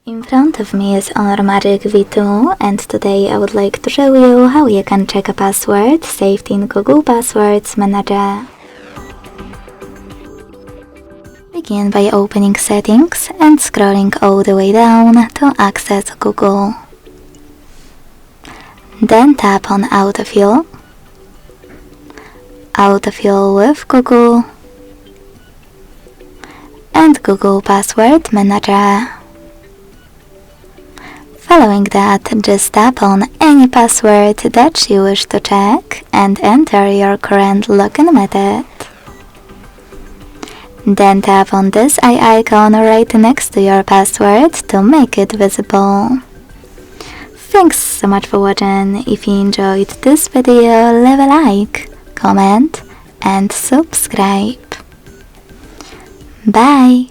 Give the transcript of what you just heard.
In front of me is Honor Magic V2, and today I would like to show you how you can check a password saved in Google Passwords Manager. Begin by opening Settings and scrolling all the way down to access Google. Then tap on Autofill, Autofill with Google, and Google Password Manager. Following that, just tap on any password that you wish to check and enter your current login method. Then tap on this eye icon right next to your password to make it visible. Thanks so much for watching. If you enjoyed this video, leave a like, comment and subscribe. Bye!